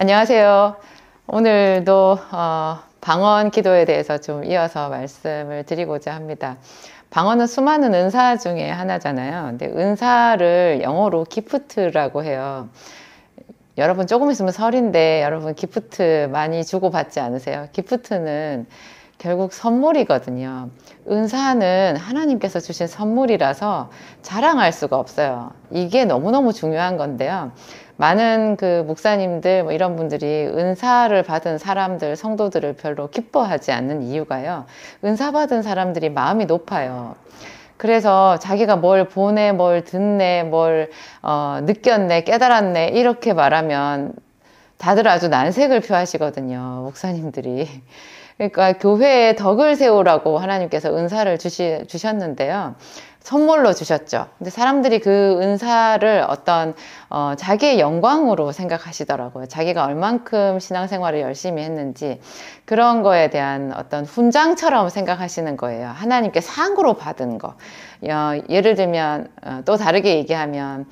안녕하세요. 오늘도 방언 기도에 대해서 좀 이어서 말씀을 드리고자 합니다. 방언은 수많은 은사 중에 하나잖아요. 근데 은사를 영어로 기프트라고 해요. 여러분 조금 있으면 설인데 여러분 기프트 많이 주고받지 않으세요? 기프트는 결국 선물이거든요. 은사는 하나님께서 주신 선물이라서 자랑할 수가 없어요. 이게 너무너무 중요한 건데요. 많은 그 목사님들 뭐 이런 분들이 은사를 받은 사람들, 성도들을 별로 기뻐하지 않는 이유가요. 은사 받은 사람들이 마음이 높아요. 그래서 자기가 뭘 보네, 뭘 듣네, 뭘 느꼈네, 깨달았네 이렇게 말하면 다들 아주 난색을 표하시거든요. 목사님들이. 그러니까 교회에 덕을 세우라고 하나님께서 은사를 주셨는데요. 선물로 주셨죠. 근데 사람들이 그 은사를 어떤 자기의 영광으로 생각하시더라고요. 자기가 얼만큼 신앙생활을 열심히 했는지 그런 거에 대한 어떤 훈장처럼 생각하시는 거예요. 하나님께 상으로 받은 거. 예를 들면 또 다르게 얘기하면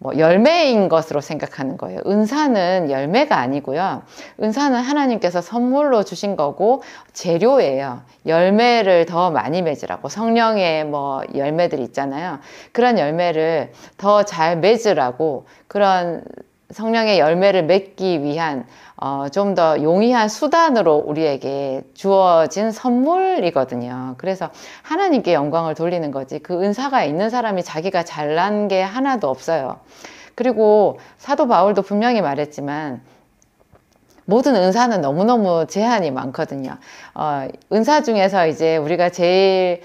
뭐 열매인 것으로 생각하는 거예요. 은사는 열매가 아니고요. 은사는 하나님께서 선물로 주신 거고 재료예요. 열매를 더 많이 맺으라고. 성령의 뭐 열매들 있잖아요. 그런 열매를 더 잘 맺으라고 그런 성령의 열매를 맺기 위한 좀 더 용이한 수단으로 우리에게 주어진 선물이거든요. 그래서 하나님께 영광을 돌리는 거지 그 은사가 있는 사람이 자기가 잘난 게 하나도 없어요. 그리고 사도 바울도 분명히 말했지만 모든 은사는 너무너무 제한이 많거든요. 은사 중에서 이제 우리가 제일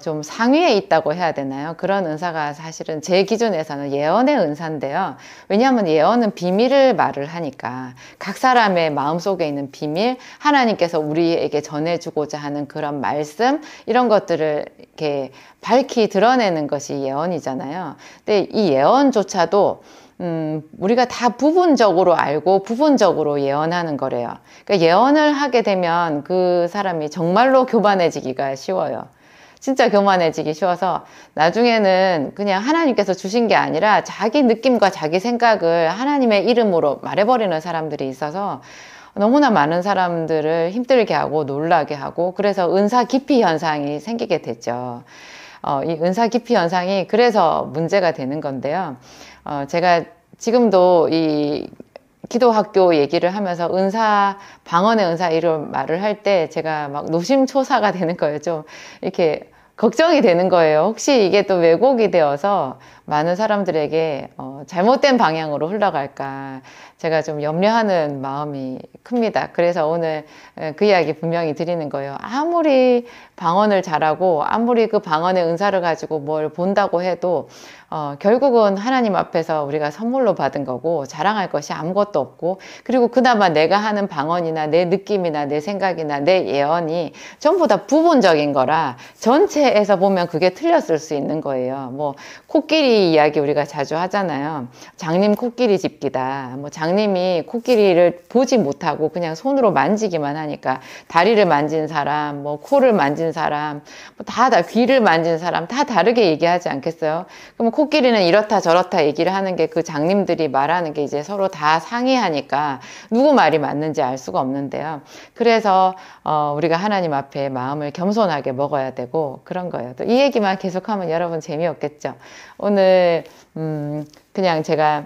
좀 상위에 있다고 해야 되나요? 그런 은사가 사실은 제 기준에서는 예언의 은사인데요. 왜냐하면 예언은 비밀을 말을 하니까 각 사람의 마음속에 있는 비밀, 하나님께서 우리에게 전해주고자 하는 그런 말씀 이런 것들을 이렇게 밝히 드러내는 것이 예언이잖아요. 근데 이 예언조차도 우리가 다 부분적으로 알고 부분적으로 예언하는 거래요. 그러니까 예언을 하게 되면 그 사람이 정말로 교만해지기가 쉬워요. 진짜 교만해지기 쉬워서 나중에는 그냥 하나님께서 주신 게 아니라 자기 느낌과 자기 생각을 하나님의 이름으로 말해버리는 사람들이 있어서 너무나 많은 사람들을 힘들게 하고 놀라게 하고 그래서 은사 기피 현상이 생기게 됐죠. 이 은사 기피 현상이 그래서 문제가 되는 건데요. 제가 지금도 이 기도학교 얘기를 하면서 은사, 방언의 은사 이런 말을 할 때 제가 막 노심초사가 되는 거예요. 좀 이렇게 걱정이 되는 거예요. 혹시 이게 또 왜곡이 되어서 많은 사람들에게 잘못된 방향으로 흘러갈까 제가 좀 염려하는 마음이 큽니다. 그래서 오늘 그 이야기 분명히 드리는 거예요. 아무리 방언을 잘하고 아무리 그 방언의 은사를 가지고 뭘 본다고 해도 결국은 하나님 앞에서 우리가 선물로 받은 거고 자랑할 것이 아무것도 없고 그리고 그나마 내가 하는 방언이나 내 느낌이나 내 생각이나 내 예언이 전부 다 부분적인 거라 전체에서 보면 그게 틀렸을 수 있는 거예요. 뭐 코끼리 이야기 우리가 자주 하잖아요. 장님 코끼리 집기다. 뭐 장님이 코끼리를 보지 못하고 그냥 손으로 만지기만 하니까 다리를 만진 사람, 뭐 코를 만진 사람, 뭐 다 귀를 만진 사람 다 다르게 얘기하지 않겠어요? 그럼 코끼리는 이렇다 저렇다 얘기를 하는 게 그 장님들이 말하는 게 이제 서로 다 상이하니까 누구 말이 맞는지 알 수가 없는데요. 그래서 우리가 하나님 앞에 마음을 겸손하게 먹어야 되고 그런 거예요. 또 이 얘기만 계속하면 여러분 재미없겠죠. 오늘 그냥 제가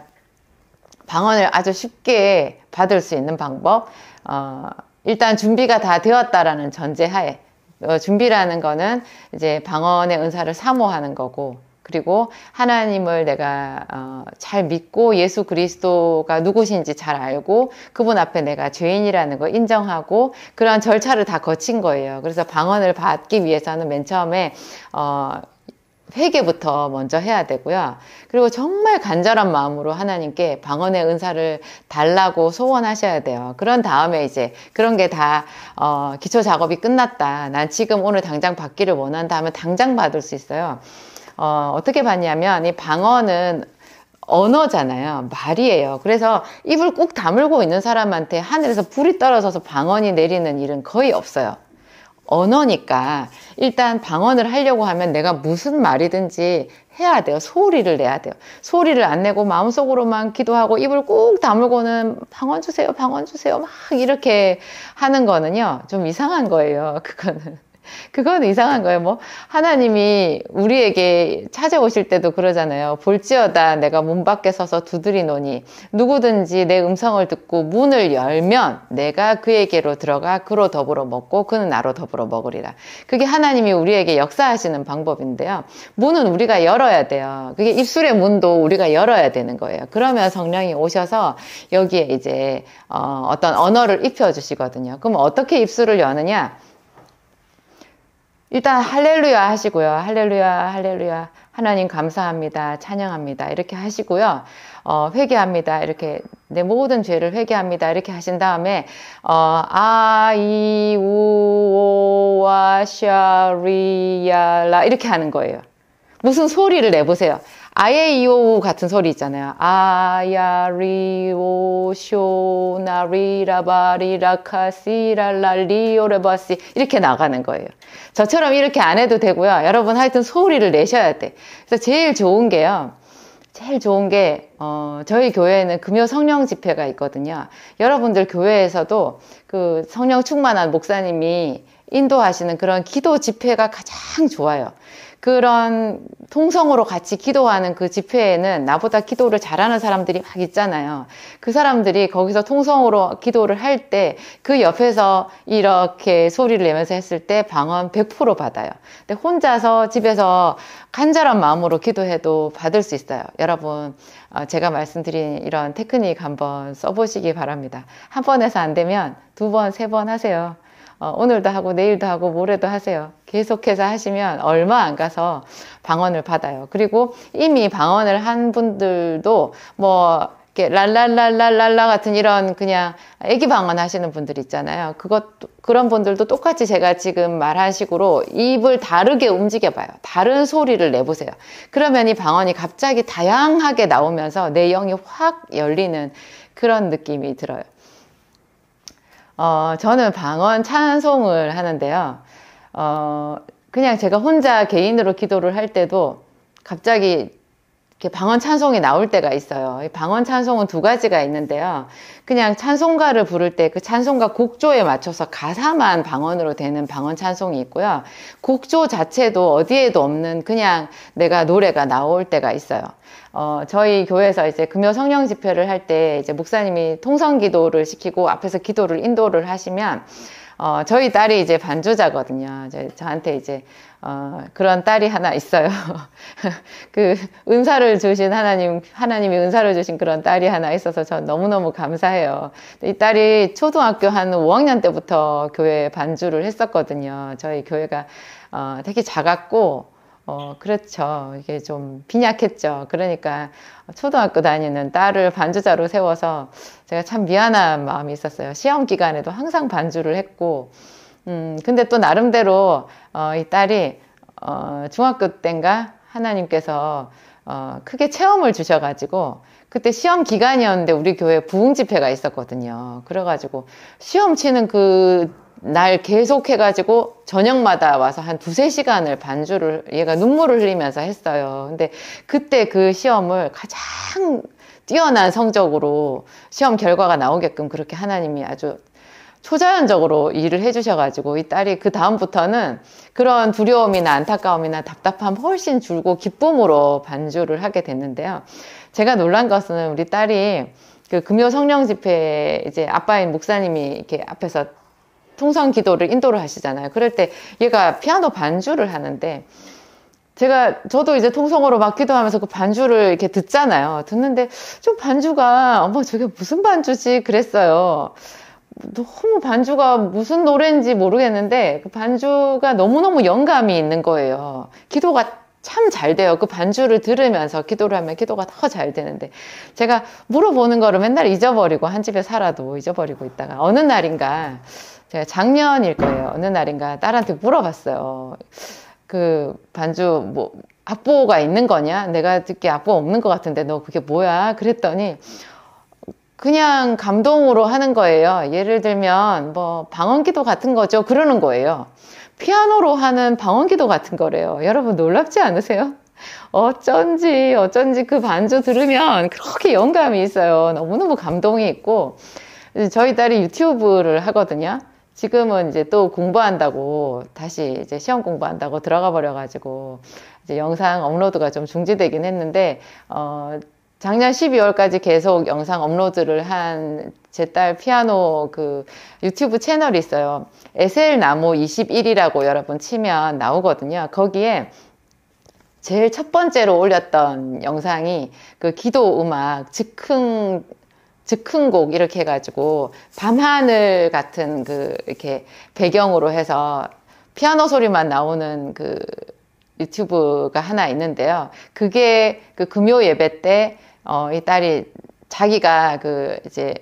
방언을 아주 쉽게 받을 수 있는 방법 일단 준비가 다 되었다라는 전제하에 준비라는 거는 이제 방언의 은사를 사모하는 거고 그리고 하나님을 내가 잘 믿고 예수 그리스도가 누구신지 잘 알고 그분 앞에 내가 죄인이라는 거 인정하고 그런 절차를 다 거친 거예요. 그래서 방언을 받기 위해서는 맨 처음에 회개부터 먼저 해야 되고요. 그리고 정말 간절한 마음으로 하나님께 방언의 은사를 달라고 소원하셔야 돼요. 그런 다음에 이제 그런 게 다 기초 작업이 끝났다. 난 지금 오늘 당장 받기를 원한다 하면 당장 받을 수 있어요. 어떻게 받냐면 이 방언은 언어잖아요. 말이에요. 그래서 입을 꾹 다물고 있는 사람한테 하늘에서 불이 떨어져서 방언이 내리는 일은 거의 없어요. 언어니까 일단 방언을 하려고 하면 내가 무슨 말이든지 해야 돼요. 소리를 내야 돼요. 소리를 안 내고 마음속으로만 기도하고 입을 꾹 다물고는 방언 주세요, 방언 주세요 막 이렇게 하는 거는요, 좀 이상한 거예요. 그건 이상한 거예요. 뭐 하나님이 우리에게 찾아오실 때도 그러잖아요. 볼지어다 내가 문 밖에 서서 두드리노니 누구든지 내 음성을 듣고 문을 열면 내가 그에게로 들어가 그로 더불어 먹고 그는 나로 더불어 먹으리라. 그게 하나님이 우리에게 역사하시는 방법인데요. 문은 우리가 열어야 돼요. 그게 입술의 문도 우리가 열어야 되는 거예요. 그러면 성령이 오셔서 여기에 이제 어떤 언어를 입혀주시거든요. 그럼 어떻게 입술을 여느냐? 일단 할렐루야 하시고요. 할렐루야, 할렐루야. 하나님 감사합니다. 찬양합니다. 이렇게 하시고요. 회개합니다. 이렇게 내 모든 죄를 회개합니다. 이렇게 하신 다음에 아, 이, 우, 오, 와, 샤, 리, 야, 라 이렇게 하는 거예요. 무슨 소리를 내보세요. 아예 이오 같은 소리 있잖아요. 아야 리오 쇼나 리라바 리라카 시랄라 리오레바시 이렇게 나가는 거예요. 저처럼 이렇게 안 해도 되고요. 여러분 하여튼 소리를 내셔야 돼. 그래서 제일 좋은 게요. 제일 좋은 게 저희 교회에는 금요 성령 집회가 있거든요. 여러분들 교회에서도 그 성령 충만한 목사님이 인도하시는 그런 기도 집회가 가장 좋아요. 그런 통성으로 같이 기도하는 그 집회에는 나보다 기도를 잘하는 사람들이 막 있잖아요. 그 사람들이 거기서 통성으로 기도를 할 때 그 옆에서 이렇게 소리를 내면서 했을 때 방언 100% 받아요. 근데 혼자서 집에서 간절한 마음으로 기도해도 받을 수 있어요. 여러분 제가 말씀드린 이런 테크닉 한번 써보시기 바랍니다. 한 번 해서 안 되면 2번, 3번 하세요. 오늘도 하고 내일도 하고 모레도 하세요. 계속해서 하시면 얼마 안 가서 방언을 받아요. 그리고 이미 방언을 한 분들도 뭐 이렇게 랄랄랄랄랄라 같은 이런 그냥 애기 방언 하시는 분들 있잖아요. 그런 분들도 똑같이 제가 지금 말한 식으로 입을 다르게 움직여 봐요. 다른 소리를 내보세요. 그러면 이 방언이 갑자기 다양하게 나오면서 내 영이 확 열리는 그런 느낌이 들어요. 저는 방언 찬송을 하는데요. 그냥 제가 혼자 개인으로 기도를 할 때도 갑자기 이렇게 방언 찬송이 나올 때가 있어요. 이 방언 찬송은 2가지가 있는데요. 그냥 찬송가를 부를 때 그 찬송가 곡조에 맞춰서 가사만 방언으로 되는 방언 찬송이 있고요. 곡조 자체도 어디에도 없는 그냥 내가 노래가 나올 때가 있어요. 저희 교회에서 이제 금요 성령 집회를 할 때 이제 목사님이 통성 기도를 시키고 앞에서 기도를 인도를 하시면 저희 딸이 이제 반주자거든요. 저한테 이제 그런 딸이 하나 있어요. 그 은사를 주신 하나님이 은사를 주신 그런 딸이 하나 있어서 전 너무너무 감사해요. 이 딸이 초등학교 한 5학년 때부터 교회에 반주를 했었거든요. 저희 교회가 되게 작았고 그렇죠. 이게 좀 빈약했죠. 그러니까 초등학교 다니는 딸을 반주자로 세워서 제가 참 미안한 마음이 있었어요. 시험 기간에도 항상 반주를 했고, 근데 또 나름대로, 이 딸이, 중학교 때인가 하나님께서, 크게 체험을 주셔가지고, 그때 시험 기간이었는데 우리 교회 부흥 집회가 있었거든요. 그래가지고 시험 치는 날 계속 해가지고 저녁마다 와서 한 2-3시간을 반주를 얘가 눈물을 흘리면서 했어요. 근데 그때 그 시험을 가장 뛰어난 성적으로 시험 결과가 나오게끔 그렇게 하나님이 아주 초자연적으로 일을 해주셔가지고 이 딸이 그 다음부터는 그런 두려움이나 안타까움이나 답답함 훨씬 줄고 기쁨으로 반주를 하게 됐는데요. 제가 놀란 것은 우리 딸이 그 금요 성령 집회에 이제 아빠인 목사님이 이렇게 앞에서 통성 기도를 인도를 하시잖아요. 그럴 때 얘가 피아노 반주를 하는데 저도 이제 통성으로 막 기도하면서 그 반주를 이렇게 듣잖아요. 듣는데 좀 반주가 어머 저게 무슨 반주지 그랬어요. 너무 반주가 무슨 노래인지 모르겠는데 그 반주가 너무너무 영감이 있는 거예요. 기도가 참 잘 돼요. 그 반주를 들으면서 기도를 하면 기도가 더 잘 되는데 제가 물어보는 거를 맨날 잊어버리고 한 집에 살아도 잊어버리고 있다가 어느 날인가 제가 작년일 거예요. 어느 날인가 딸한테 물어봤어요. 그 반주 뭐 악보가 있는 거냐? 내가 듣기에 악보 없는 것 같은데 너 그게 뭐야? 그랬더니 그냥 감동으로 하는 거예요. 예를 들면 뭐 방언기도 같은 거죠. 그러는 거예요. 피아노로 하는 방언기도 같은 거래요. 여러분 놀랍지 않으세요? 어쩐지 그 반주 들으면 그렇게 영감이 있어요. 너무너무 감동이 있고, 저희 딸이 유튜브를 하거든요. 지금은 이제 또 공부한다고, 다시 이제 시험 공부한다고 들어가 버려가지고, 이제 영상 업로드가 좀 중지되긴 했는데, 작년 12월까지 계속 영상 업로드를 한 제 딸 피아노 그 유튜브 채널이 있어요. 에셀나무 21이라고 여러분 치면 나오거든요. 거기에 제일 첫 번째로 올렸던 영상이 그 기도 음악 즉흥곡 이렇게 해가지고 밤하늘 같은 그 이렇게 배경으로 해서 피아노 소리만 나오는 그 유튜브가 하나 있는데요. 그게 그 금요 예배 때 이 딸이 자기가 그 이제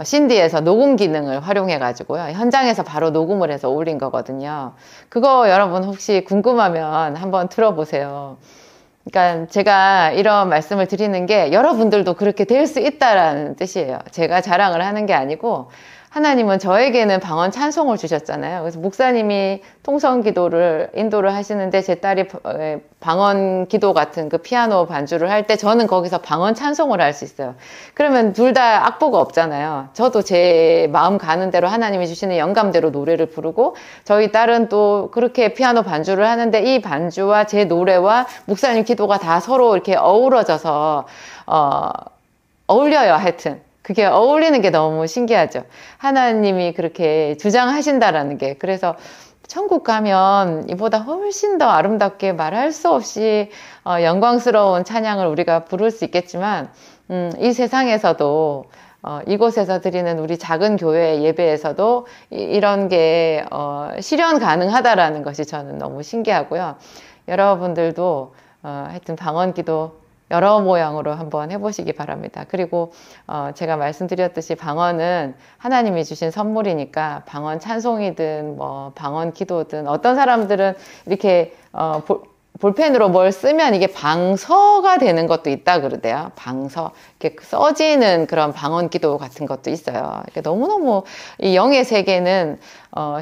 신디에서 녹음 기능을 활용해 가지고요. 현장에서 바로 녹음을 해서 올린 거거든요. 그거 여러분 혹시 궁금하면 한번 들어보세요. 그러니까 제가 이런 말씀을 드리는 게 여러분들도 그렇게 될 수 있다라는 뜻이에요. 제가 자랑을 하는 게 아니고 하나님은 저에게는 방언 찬송을 주셨잖아요. 그래서 목사님이 통성 기도를 인도를 하시는데 제 딸이 방언 기도 같은 그 피아노 반주를 할 때 저는 거기서 방언 찬송을 할 수 있어요. 그러면 둘 다 악보가 없잖아요. 저도 제 마음 가는 대로 하나님이 주시는 영감대로 노래를 부르고, 저희 딸은 또 그렇게 피아노 반주를 하는데 이 반주와 제 노래와 목사님 기도가 다 서로 이렇게 어우러져서 어울려요. 하여튼 그게 어울리는 게 너무 신기하죠. 하나님이 그렇게 주장하신다라는 게. 그래서 천국 가면 이보다 훨씬 더 아름답게 말할 수 없이 영광스러운 찬양을 우리가 부를 수 있겠지만, 이 세상에서도 이곳에서 드리는 우리 작은 교회 예배에서도 이런 게 실현 가능하다라는 것이 저는 너무 신기하고요. 여러분들도 하여튼 방언기도 여러 모양으로 한번 해보시기 바랍니다. 그리고 제가 말씀드렸듯이 방언은 하나님이 주신 선물이니까 방언 찬송이든 뭐 방언 기도든, 어떤 사람들은 이렇게 볼펜으로 뭘 쓰면 이게 방서가 되는 것도 있다 그러대요. 방서, 이렇게 써지는 그런 방언 기도 같은 것도 있어요. 너무너무 이 영의 세계는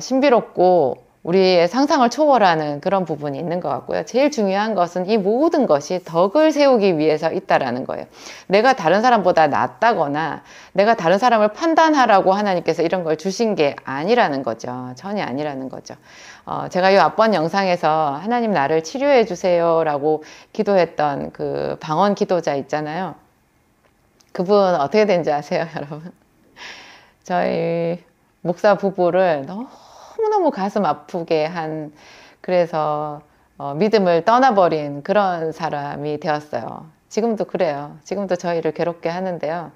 신비롭고 우리의 상상을 초월하는 그런 부분이 있는 것 같고요. 제일 중요한 것은 이 모든 것이 덕을 세우기 위해서 있다라는 거예요. 내가 다른 사람보다 낫다거나 내가 다른 사람을 판단하라고 하나님께서 이런 걸 주신 게 아니라는 거죠. 전혀 아니라는 거죠. 제가 이 앞번 영상에서 하나님 나를 치료해 주세요 라고 기도했던 그 방언 기도자 있잖아요. 그분 어떻게 된지 아세요, 여러분? 저희 목사 부부를 너무너무 가슴 아프게 한, 그래서 믿음을 떠나버린 그런 사람이 되었어요. 지금도 그래요. 지금도 저희를 괴롭게 하는데요.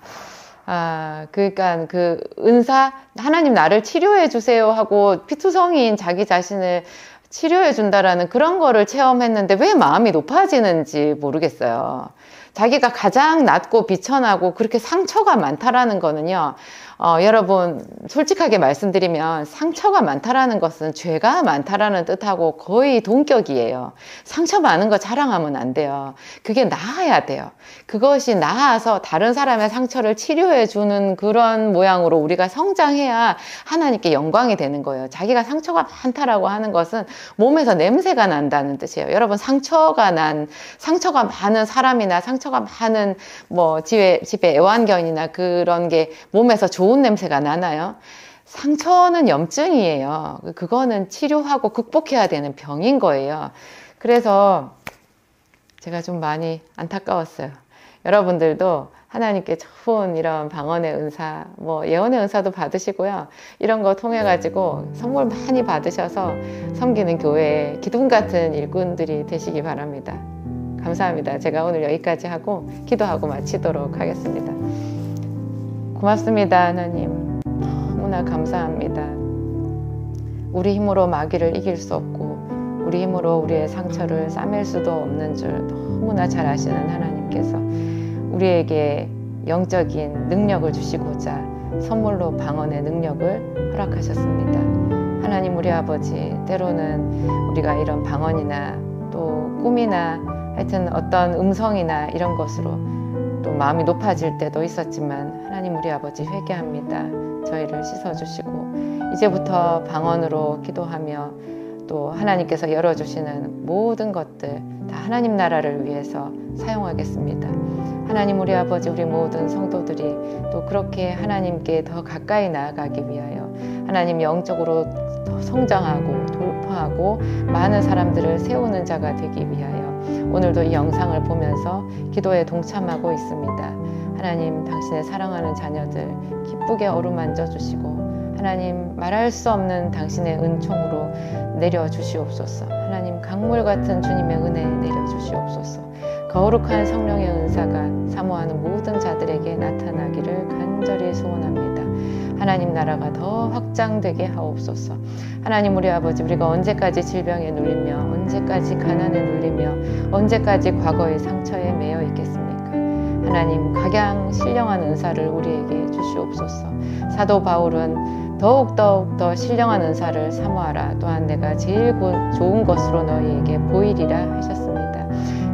그러니까 그 은사, 하나님 나를 치료해 주세요 하고 피투성이인 자기 자신을 치료해 준다라는 그런 거를 체험했는데 왜 마음이 높아지는지 모르겠어요. 자기가 가장 낮고 비천하고 그렇게 상처가 많다라는 거는요, 여러분 솔직하게 말씀드리면 상처가 많다라는 것은 죄가 많다라는 뜻하고 거의 동격이에요. 상처 많은 거 자랑하면 안 돼요. 그게 나아야 돼요. 그것이 나아서 다른 사람의 상처를 치료해 주는 그런 모양으로 우리가 성장해야 하나님께 영광이 되는 거예요. 자기가 상처가 많다라고 하는 것은 몸에서 냄새가 난다는 뜻이에요. 여러분 상처가 많은 사람이나 상처가 많은 뭐 집에 애완견이나 그런 게 몸에서 좋은 냄새가 나나요? 상처는 염증이에요. 그거는 치료하고 극복해야 되는 병인 거예요. 그래서 제가 좀 많이 안타까웠어요. 여러분들도 하나님께 좋은 이런 방언의 은사, 뭐 예언의 은사도 받으시고요. 이런 거 통해 가지고 선물 많이 받으셔서 섬기는 교회에 기둥 같은 일꾼들이 되시기 바랍니다. 감사합니다. 제가 오늘 여기까지 하고 기도하고 마치도록 하겠습니다. 고맙습니다, 하나님. 너무나 감사합니다. 우리 힘으로 마귀를 이길 수 없고 우리 힘으로 우리의 상처를 싸맬 수도 없는 줄 너무나 잘 아시는 하나님께서 우리에게 영적인 능력을 주시고자 선물로 방언의 능력을 허락하셨습니다. 하나님, 우리 아버지, 때로는 우리가 이런 방언이나 또 꿈이나 하여튼 어떤 음성이나 이런 것으로 또 마음이 높아질 때도 있었지만 하나님 우리 아버지 회개합니다. 저희를 씻어주시고 이제부터 방언으로 기도하며 또 하나님께서 열어주시는 모든 것들 다 하나님 나라를 위해서 사용하겠습니다. 하나님 우리 아버지 우리 모든 성도들이 또 그렇게 하나님께 더 가까이 나아가기 위하여 하나님 영적으로 더 성장하고 돌파하고 많은 사람들을 세우는 자가 되기 위하여 오늘도 이 영상을 보면서 기도에 동참하고 있습니다. 하나님 당신의 사랑하는 자녀들 기쁘게 어루만져 주시고 하나님 말할 수 없는 당신의 은총으로 내려주시옵소서. 하나님 강물 같은 주님의 은혜 내려주시옵소서. 거룩한 성령의 은사가 사모하는 모든 자들에게 나타나기를 간절히 소원합니다. 하나님 나라가 더 확장되게 하옵소서. 하나님 우리 아버지 우리가 언제까지 질병에 눌리며 언제까지 가난에 눌리며 언제까지 과거의 상처에 매여 있겠습니까? 하나님 각양 신령한 은사를 우리에게 주시옵소서. 사도 바울은 더욱 더 신령한 은사를 사모하라. 또한 내가 제일 좋은 것으로 너희에게 보이리라 하셨습니다.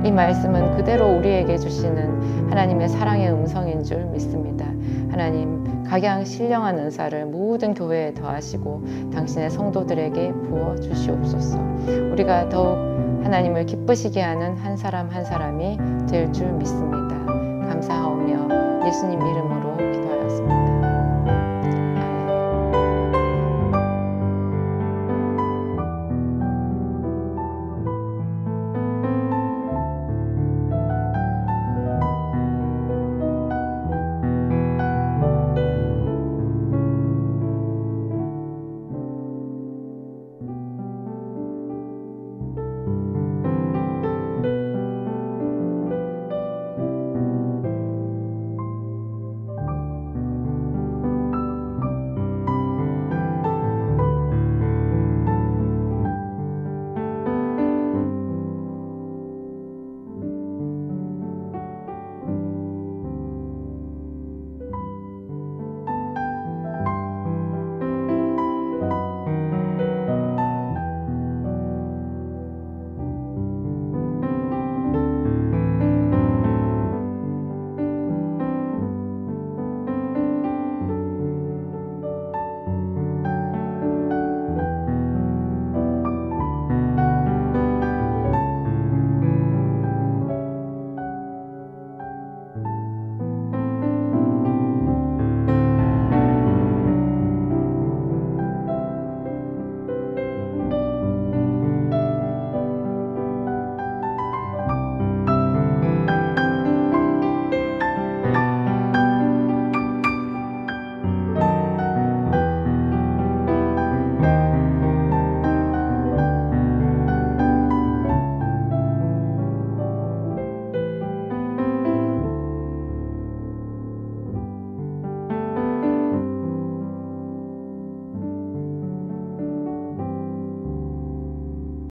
이 말씀은 그대로 우리에게 주시는 하나님의 사랑의 음성인 줄 믿습니다. 하나님 각양 신령한 은사를 모든 교회에 더하시고 당신의 성도들에게 부어 주시옵소서. 우리가 더욱 하나님을 기쁘시게 하는 한 사람 한 사람이 될 줄 믿습니다. 감사하오며 예수님 이름으로